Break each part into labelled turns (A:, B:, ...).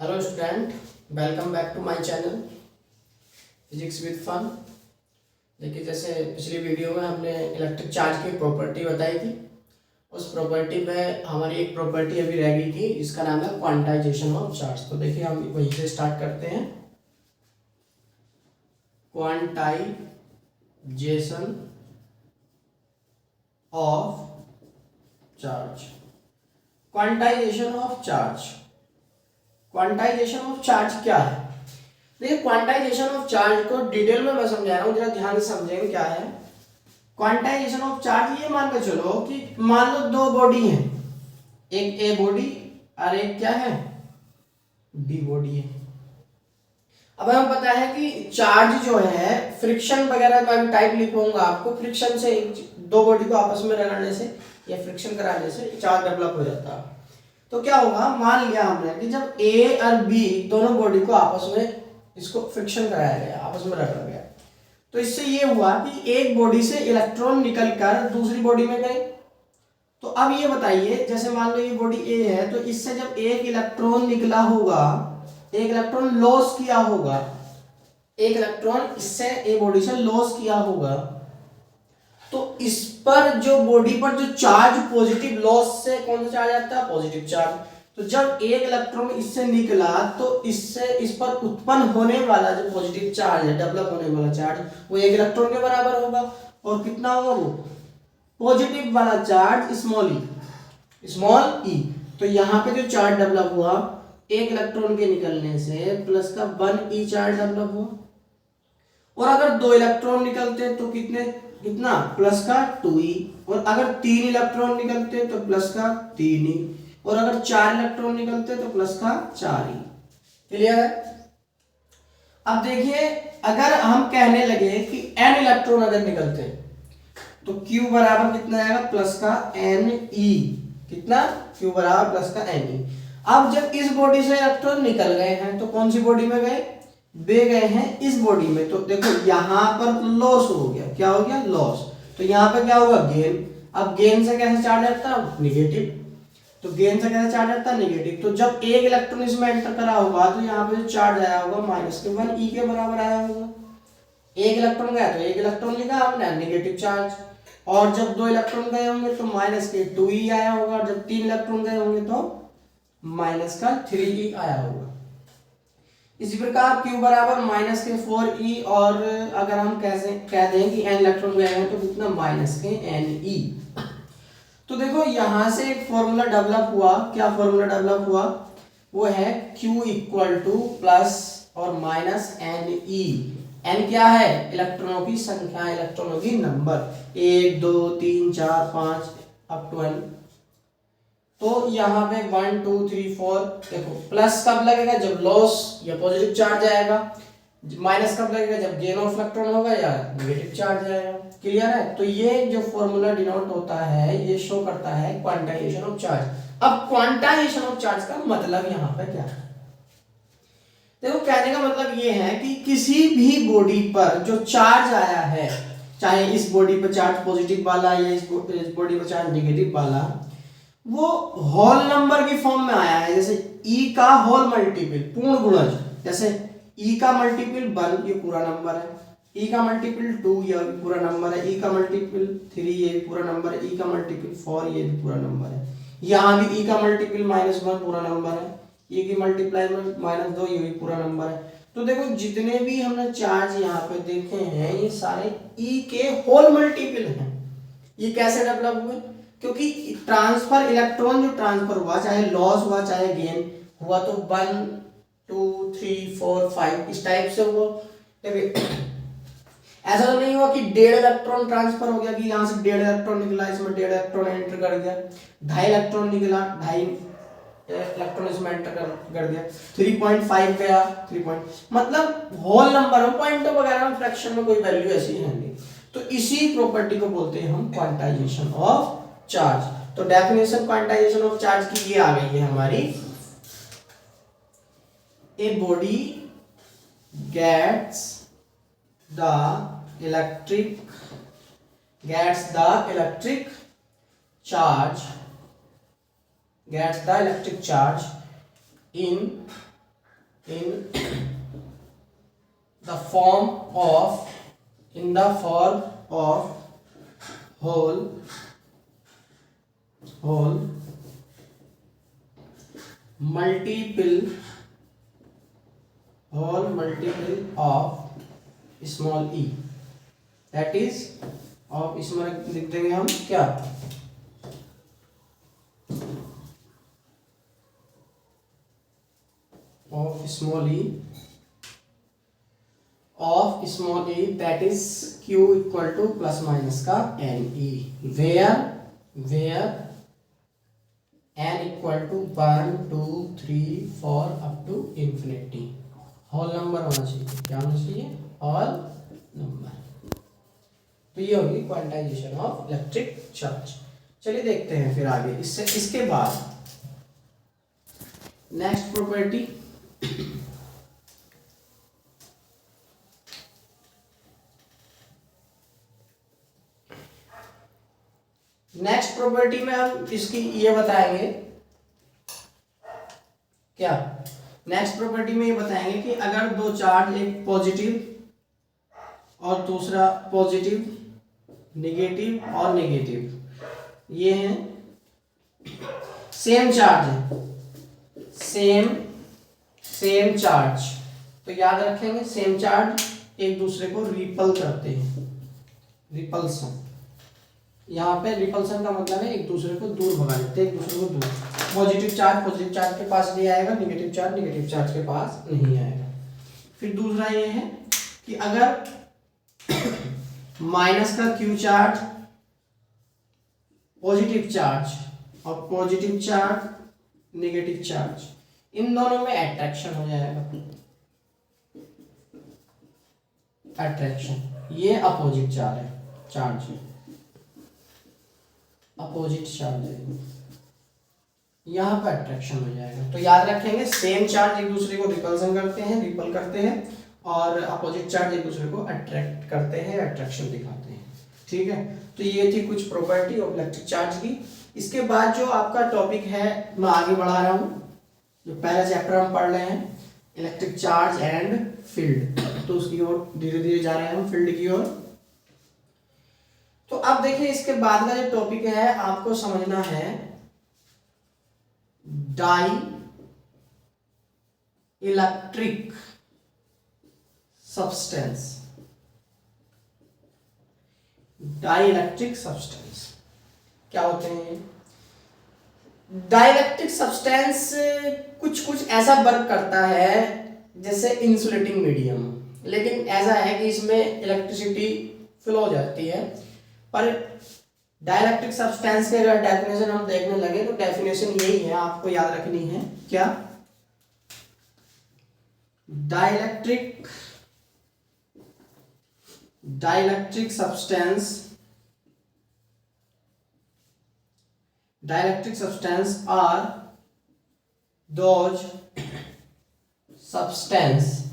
A: Hello student, welcome back to my channel physics with fun. देखिए, जैसे पिछली video में हमने इलेक्ट्रिक चार्ज की प्रॉपर्टी बताई थी, उस प्रॉपर्टी में हमारी एक प्रॉपर्टी अभी रह गई थी जिसका नाम है क्वांटाइजेशन ऑफ चार्ज। तो देखिए, हम वहीं से स्टार्ट करते हैं। Quantization of charge. Quantization of charge, quantization of charge क्या है? देखिए, क्वांटाइजेशन ऑफ चार्ज को डिटेल में मैं समझा रहा हूँ, जरा ध्यान से समझेंगे क्या है क्वांटाइजेशन ऑफ चार्ज। ये मान के चलो कि मान लो दो बॉडी है, एक ए बॉडी और एक क्या है, बी बॉडी है। अब हमें पता है कि चार्ज जो है फ्रिक्शन वगैरह का भी टाइप लिखूंगा आपको, फ्रिक्शन से दो बॉडी को आपस में रगड़ने से या फ्रिक्शन कराने से चार्ज डेवलप हो जाता है। तो क्या होगा, मान लिया हमने कि जब ए और बी दोनों बॉडी को आपस में इसको फ्रिक्शन कराया गया, आपस में रगड़ा गया, तो इससे ये हुआ कि एक बॉडी से इलेक्ट्रॉन निकलकर दूसरी बॉडी में गए। तो अब ये बताइए, जैसे मान लो ये बॉडी ए है, तो इससे जब एक इलेक्ट्रॉन निकला होगा, एक इलेक्ट्रॉन लॉस किया होगा, एक इलेक्ट्रॉन इससे ए बॉडी से लॉस किया होगा, तो इस पर जो बॉडी पर जो चार्ज पॉजिटिव लॉस से कौन सा चार्ज आता है, पॉजिटिव चार्ज। तो जब एक इलेक्ट्रॉन इससे निकला तो इससे इस पर उत्पन्न होने वाला जो पॉजिटिव चार्ज है, डेवलप होने वाला चार्ज, वो एक इलेक्ट्रॉन के बराबर होगा। और कितना होगा वो पॉजिटिव वाला चार्ज, स्मॉल ई। तो यहाँ पे जो चार्ज डेवलप हुआ, एक इलेक्ट्रॉन के निकलने से प्लस का 1 ई चार्ज डेवलप हुआ। और अगर दो इलेक्ट्रॉन निकलते तो कितना प्लस का 2e। और अगर तीन इलेक्ट्रॉन निकलते तो प्लस का 3e। और अगर चार इलेक्ट्रॉन निकलते तो प्लस का 4e। क्लियर है? अब देखिए, अगर हम कहने लगे कि n इलेक्ट्रॉन अगर निकलते तो q बराबर कितना आएगा, प्लस का ne। कितना? q बराबर प्लस का ne। अब जब इस बॉडी से इलेक्ट्रॉन निकल गए हैं तो कौन सी बॉडी में गए, बे गए हैं इस बॉडी में। तो देखो यहां पर लॉस हो गया, क्या हो गया, लॉस। तो यहां पर क्या होगा, गेन। अब गेन से कैसे चार्ज आता है, निगेटिव। तो गेन से कैसे चार्ज आता है, निगेटिव। तो जब एक इलेक्ट्रॉन इसमें एंटर करा होगा तो यहाँ पे जो चार्ज आया होगा माइनस के 1 ई के बराबर आया होगा। एक इलेक्ट्रॉन गया तो एक इलेक्ट्रॉन लिखा हमने, नेगेटिव चार्ज। और जब दो इलेक्ट्रॉन गए होंगे तो माइनस के 2 ई आया होगा। और जब तीन इलेक्ट्रॉन गए होंगे तो माइनस का 3 ई आया होगा। इसी प्रकार Q बराबर माइनस के 4e। और अगर हम कैसे कह दें कि n इलेक्ट्रॉन गए हैं तो कितना, माइनस के ne। तो देखो यहां से एक फॉर्मूला डेवलप हुआ। क्या फॉर्मूला डेवलप हुआ, वो है Q इक्वल टू प्लस और माइनस ne। n क्या है, इलेक्ट्रॉनों की संख्या, इलेक्ट्रॉनों की नंबर, 1 2 3 4 5 अप टू n। तो यहाँ पे 1 2 3 4, देखो प्लस कब लगेगा, जब लॉस या पॉजिटिव चार्ज आएगा। माइनस कब लगेगा, जब गेन ऑफ इलेक्ट्रॉन होगा या नेगेटिव चार्ज आएगा। क्लियर है? तो ये जो फॉर्मूला डिनोट होता है, ये शो करता है क्वांटाइजेशन ऑफ चार्ज। अब क्वांटाइजेशन ऑफ चार्ज का मतलब यहाँ पे क्या है, देखो कहने का मतलब ये है कि किसी भी बॉडी पर जो चार्ज आया है, चाहे इस बॉडी पर चार्ज पॉजिटिव वाला या इस बॉडी पर चार्ज नेगेटिव वाला, वो होल नंबर की फॉर्म में आया है। जैसे e का होल मल्टीपल, पूर्ण गुणज। जैसे e का मल्टीपल 1, ये पूरा नंबर है। e का मल्टीपल 2, ये भी पूरा नंबर है। e का मल्टीपल 3, ये भी पूरा नंबर है। e का मल्टीपल 4, ये भी पूरा नंबर है। यहाँ भी e का मल्टीपल -1 पूरा नंबर है। e की मल्टीप्लाई में -2, ये भी पूरा नंबर है। तो देखो जितने भी हमने चार्ज यहाँ पे देखे हैं, ये सारे e के होल मल्टीपल हैं। ये कैसे डेवलप हुए, क्योंकि ट्रांसफर, इलेक्ट्रॉन जो ट्रांसफर हुआ, चाहे लॉस हुआ चाहे गेन हुआ, तो 1 2 3 4 5 इस टाइप से हुआ। ऐसा तो नहीं हुआ कि 1.5 इलेक्ट्रॉन ट्रांसफर हो गया, कि यहाँ से 1.5 इलेक्ट्रॉन निकला, इसमें 1.5 इलेक्ट्रॉन एंटर कर गया, 2.5 इलेक्ट्रॉन निकला, 2.5 इलेक्ट्रॉन इसमें एंटर कर दिया, 3.5 गया, 3 मतलब होल नंबर में, पॉइंट वगैरह में, फ्रैक्शन में कोई वैल्यू ऐसी है नहीं। तो इसी प्रॉपर्टी को बोलते हैं हम क्वांटाइजेशन ऑफ चार्ज। तो डेफिनेशन क्वांटाइजेशन ऑफ चार्ज की ये आ गई है हमारी, a body gets the electric charge in in the form of whole multiple of small e, that is of, इसमें लिख देंगे हम क्या, of small e that is q equal to plus minus का ne, where n equal to 1 2 3 4 up to infinity, whole number होना चाहिए, क्या होना चाहिए, होल नंबर। तो ये होगी क्वांटाइजेशन ऑफ इलेक्ट्रिक चार्ज। चलिए देखते हैं फिर आगे इसके बाद नेक्स्ट प्रॉपर्टी, नेक्स्ट प्रॉपर्टी में हम इसकी ये बताएंगे क्या, नेक्स्ट प्रॉपर्टी में ये बताएंगे कि अगर दो चार्ज, एक पॉजिटिव और दूसरा पॉजिटिव, नेगेटिव और नेगेटिव, ये हैं सेम चार्ज है, सेम चार्ज, तो याद रखेंगे सेम चार्ज एक दूसरे को रिपल करते हैं, रिपल्सन। यहाँ पे रिपल्सन का मतलब है एक दूसरे को दूर भगा देते हैं, एक दूसरे को दूर। पॉजिटिव चार्ज के पास नहीं आएगा, नेगेटिव चार्ज के पास नहीं आएगा। फिर दूसरा ये है कि अगर माइनस का क्यू चार्ज, पॉजिटिव चार्ज और पॉजिटिव चार्ज, नेगेटिव चार्ज, इन दोनों में अट्रैक्शन हो जाएगा, अट्रैक्शन, ये अपोजिट चार्ज है, अपोजिट चार्ज है, यहाँ पर अट्रैक्शन हो जाएगा। तो याद रखेंगे सेम चार्ज एक दूसरे को रिपल करते हैं और अपोजिट चार्ज एक दूसरे को अट्रैक्ट करते हैं, अट्रैक्शन दिखाते हैं। ठीक है, तो ये थी कुछ प्रॉपर्टी ऑफ इलेक्ट्रिक चार्ज की। इसके बाद जो आपका टॉपिक है मैं आगे बढ़ा रहा हूँ, जो पहला चैप्टर हम पढ़ रहे हैं इलेक्ट्रिक चार्ज एंड फील्ड, तो उसकी ओर धीरे धीरे जा रहे हैं हम, फील्ड की ओर। तो अब देखिए इसके बाद का जो टॉपिक है आपको समझना है dielectric substance. Dielectric substance क्या होते हैं? डाई इलेक्ट्रिक सब्सटेंस कुछ ऐसा वर्क करता है जैसे इंसुलेटिंग मीडियम, लेकिन ऐसा है कि इसमें इलेक्ट्रिसिटी फ्लो हो जाती है। पर डाइलेक्ट्रिक सब्सटेंस के अगर डेफिनेशन हम देखने लगे तो डेफिनेशन यही है, आपको याद रखनी है क्या, dielectric substance are those substances,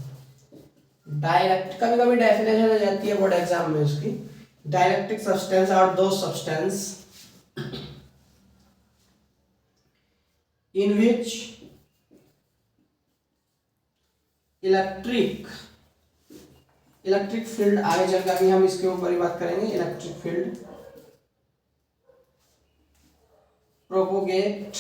A: डाइलेक्ट कभी कभी डेफिनेशन हो जाती है बोर्ड एग्जाम में उसकी, dielectric substance are those substance in which electric field, आगे चलकर भी हम इसके ऊपर ही बात करेंगे, electric field propagate,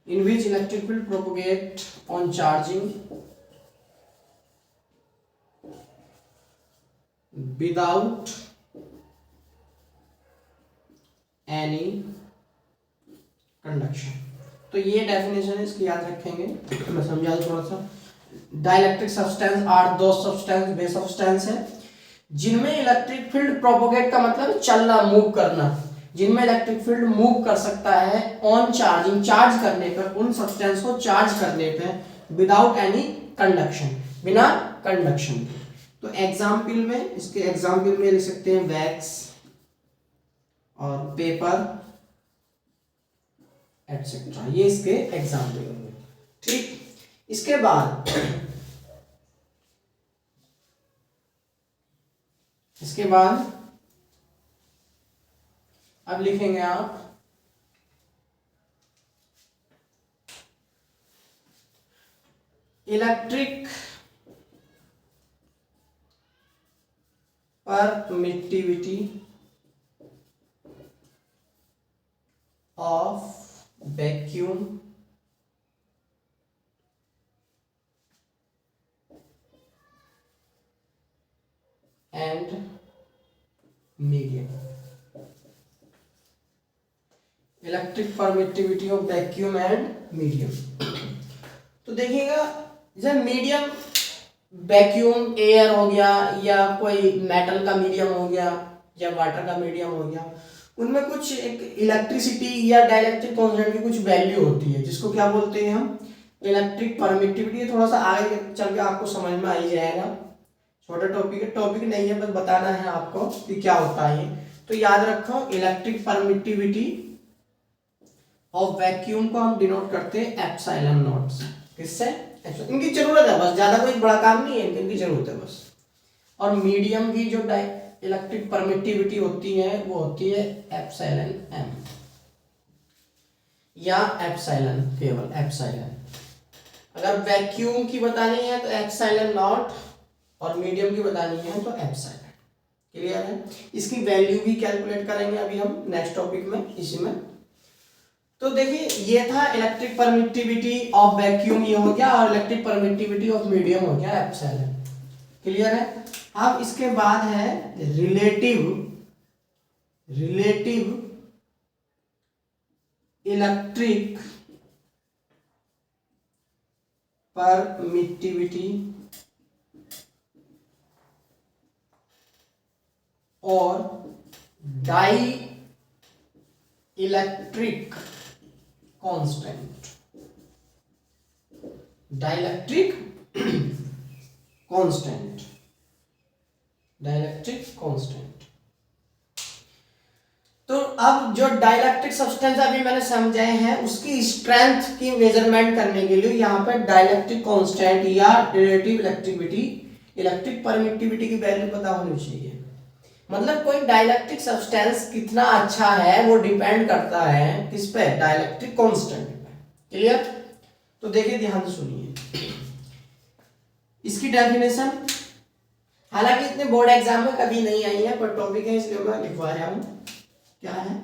A: in which electric field propagate on charging without any conduction। तो ये डेफिनेशन है, इसकी याद रखेंगे, मैं समझा दूं थोड़ा सा। डाइलेक्ट्रिक सब्सटेंस आर दो सब्सटेंस, वे सब्सटेंस है जिनमें इलेक्ट्रिक फील्ड प्रोपोगेट का मतलब चलना, मूव करना, जिनमें इलेक्ट्रिक फील्ड मूव कर सकता है ऑन चार्जिंग, चार्ज करने पर, उन सब्सटेंस को चार्ज करने पर, विदाउट एनी कंडक्शन, बिना कंडक्शन के। तो एग्जाम्पल में, इसके एग्जाम्पल में लिख सकते हैं वैक्स और पेपर एटसेट्रा, ये इसके एग्जाम्पल होंगे। ठीक, इसके बाद अब लिखेंगे आप electric permittivity of vacuum and medium. Electric permittivity of vacuum and medium. तो देखिएगा जब मीडियम वैक्यूम एयर हो गया या कोई मेटल का मीडियम हो गया या वाटर का मीडियम हो गया, उनमें कुछ एक इलेक्ट्रिसिटी या डाइलेक्ट्रिक कांस्टेंट की कुछ वैल्यू होती है जिसको क्या बोलते हैं हम, इलेक्ट्रिक परमिटिविटी। थोड़ा सा आगे चल के आपको समझ में आ ही जाएगा, छोटा टॉपिक नहीं है, बस बताना है आपको कि क्या होता है। तो याद रखो इलेक्ट्रिक परमिटिविटी ऑफ वैक्यूम को हम डिनोट करते हैं एप्सिलॉन नॉट से। किससे? इनकी जरूरत है बस, ज्यादा कोई बड़ा काम नहीं है, इनकी जरूरत है बस। और मीडियम की जो इलेक्ट्रिक परमिटिविटी होती है वो होती है एप्सिलॉन एम या एप्सिलॉन, केवल एप्सिलॉन। अगर वैक्यूम की बतानी है तो एप्सिलॉन नॉट और मीडियम की बतानी है तो एप्सिलॉन। क्लियर है? इसकी वैल्यू भी कैलकुलेट करेंगे अभी हम नेक्स्ट टॉपिक में, इसी में। तो देखिए ये था इलेक्ट्रिक परमिटिविटी ऑफ वैक्यूम, ये हो गया, और इलेक्ट्रिक परमिटिविटी ऑफ मीडियम हो गया एप्सिलॉन। क्लियर है? अब इसके बाद है रिलेटिव इलेक्ट्रिक परमिटिविटी और dielectric constant. Dielectric constant. तो अब जो डाइलेक्ट्रिक सब्सटेंस अभी मैंने समझाए हैं उसकी स्ट्रेंथ की मेजरमेंट करने के लिए यहाँ पर डाइलेक्ट्रिक कांस्टेंट या रिलेटिव इलेक्ट्रिक परमिटिविटी की वैल्यू पता होनी चाहिए। मतलब कोई डाइलेक्ट्रिक सब्सटेंस कितना अच्छा है वो डिपेंड करता है किस पे? डाइलेक्ट्रिक कांस्टेंट पे। क्लियर? तो देखिए ध्यान से सुनिए इसकी डेफिनेशन, हालांकि इतने बोर्ड एग्जाम में कभी नहीं आई है पर टॉपिक है इसलिए मैं लिखवा रहा हूं। क्या है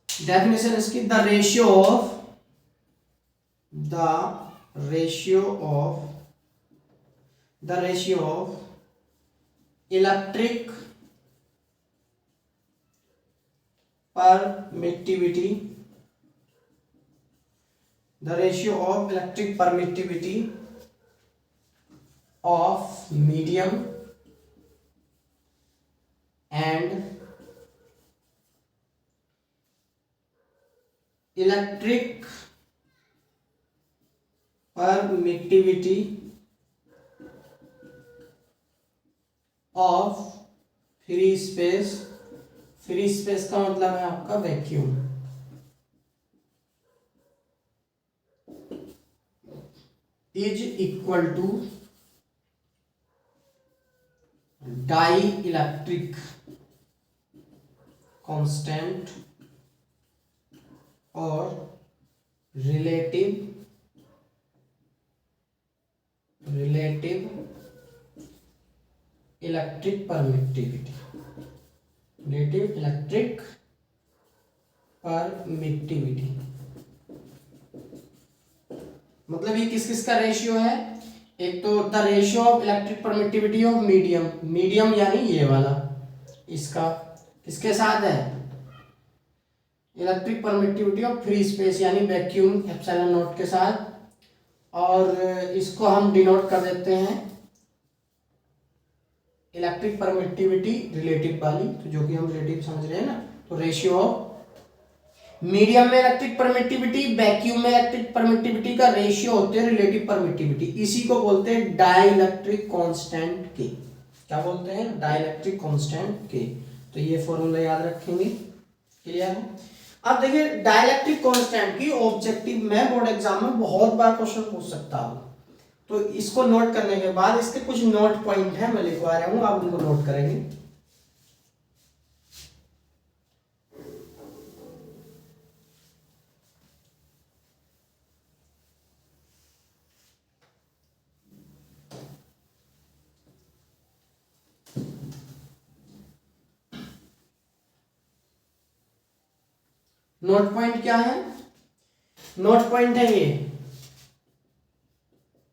A: डेफिनेशन इसकी? The ratio of electric permittivity of medium and electric permittivity of free space का मतलब है आपका vacuum, is equal to dielectric constant और रिलेटिव इलेक्ट्रिक परमिटिविटी। मतलब ये किस किस का रेशियो है? एक तो the ratio of electric permittivity of medium यानी ये वाला, इसका किसके साथ है? Electric permittivity of free space यानी वैक्यूम एप्सिलॉन नॉट के साथ। और इसको हम डिनोट कर देते हैं इलेक्ट्रिक परमिटिविटी रिलेटिव वाली, तो जो कि हम रिलेटिव समझ रहे हैं ना। तो रेशियो ऑफ मीडियम में इलेक्ट्रिक परमिटिविटी, वैक्यूम में इलेक्ट्रिक परमिटिविटी का रेशियो होते हैं रिलेटिव परमिटिविटी। इसी को बोलते हैं डाइलेक्ट्रिक कांस्टेंट के। क्या बोलते हैं? डाइलेक्ट्रिक कांस्टेंट के। तो ये फॉर्मूला याद रखेंगे। क्लियर है? अब देखिए डाइलेक्ट्रिक कांस्टेंट की ऑब्जेक्टिव में बोर्ड एग्जाम में बहुत बार क्वेश्चन पूछ सकता हूं, तो इसको नोट करने के बाद इसके कुछ नोट पॉइंट है मैं लिखवा रहा हूं, आप उनको नोट करेंगे। नोट पॉइंट क्या है? नोट पॉइंट है ये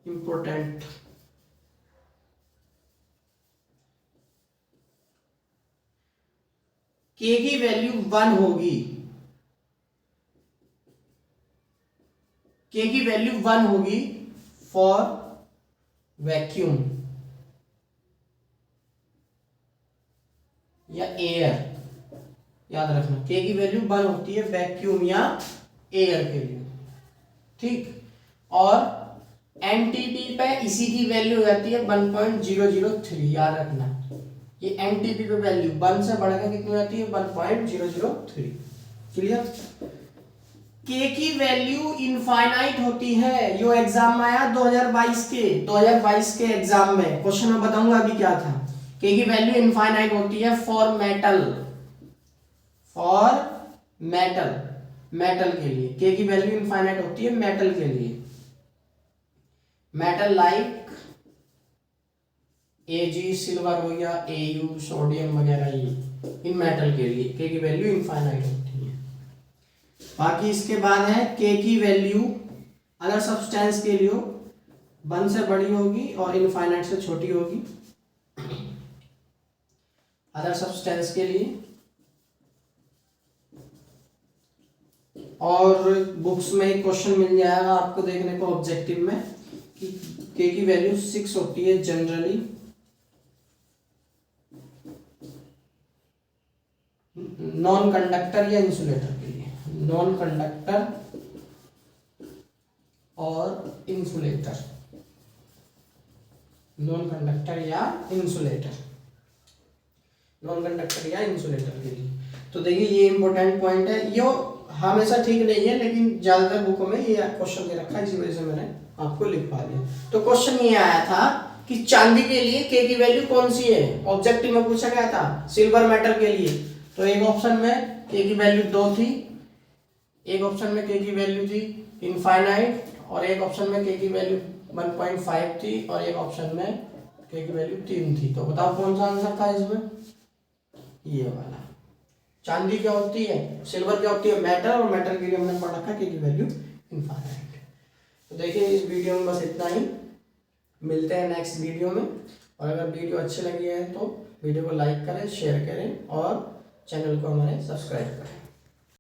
A: इंपॉर्टेंट। के की वैल्यू 1 होगी, के की वैल्यू 1 होगी फॉर वैक्यूम या एयर। याद रखना, के की वैल्यू 1 होती है वैक्यूम या एयर के लिए, ठीक। और एनटीपी पे इसी की वैल्यू हो जाती है 1.003। याद रखना, ये एनटीपी पे वैल्यू 1 से बढ़कर कितनी आती है? 1.003। क्लियर? के की वैल्यू इनफाइनाइट होती है। यो एग्जाम में आया 2022 के एग्जाम में, क्वेश्चन में बताऊंगा अभी क्या था। के की वैल्यू इनफाइनाइट होती है for metal, for metal, metal के लिए के की वैल्यू इनफाइनाइट होती है मेटल के लिए। मेटल लाइक एजी सिल्वर हो गया, एयू सोडियम वगैरह, ये इन मेटल के लिए के की वैल्यू इनफाइनाइट होती है। बाकी इसके बाद है के की वैल्यू अदर सब्सटेंस के लिए 1 से बड़ी होगी और इनफाइनाइट से छोटी होगी। अदर सब्सटेंस के लिए, और बुक्स में एक क्वेश्चन मिल जाएगा आपको देखने को ऑब्जेक्टिव में कि के की वैल्यू 6 होती है जनरली नॉन कंडक्टर या इंसुलेटर के लिए, नॉन कंडक्टर और इंसुलेटर, नॉन कंडक्टर या इंसुलेटर, नॉन कंडक्टर या इंसुलेटर के लिए। तो देखिए ये इंपॉर्टेंट पॉइंट है, यो हमेशा ठीक नहीं है लेकिन ज्यादातर बुकों में ये क्वेश्चन दे रखा है, इसी वजह से मैंने आपको लिखवा दिया। तो क्वेश्चन ये आया था कि चांदी के लिए के की वैल्यू कौन सी है, ऑब्जेक्टिव में पूछा गया था। सिल्वर मेटल के लिए तो एक ऑप्शन में के की वैल्यू 2 थी, एक ऑप्शन में के की वैल्यू थी इनफाइनाइट, और एक ऑप्शन में के की वैल्यू 1.5 थी, और एक ऑप्शन में के की वैल्यू 3 थी। तो बताओ कौन सा आंसर था इसमें? ये वाला। चांदी क्या होती है, सिल्वर क्या होती है, मेटल, और मेटल के लिए हमने पढ़ रखा के की वैल्यू इनफाइनाइट। तो देखिए इस वीडियो में बस इतना ही, मिलते हैं नेक्स्ट वीडियो में। और अगर वीडियो अच्छी लगी है तो वीडियो को लाइक करें, शेयर करें और चैनल को हमारे सब्सक्राइब करें।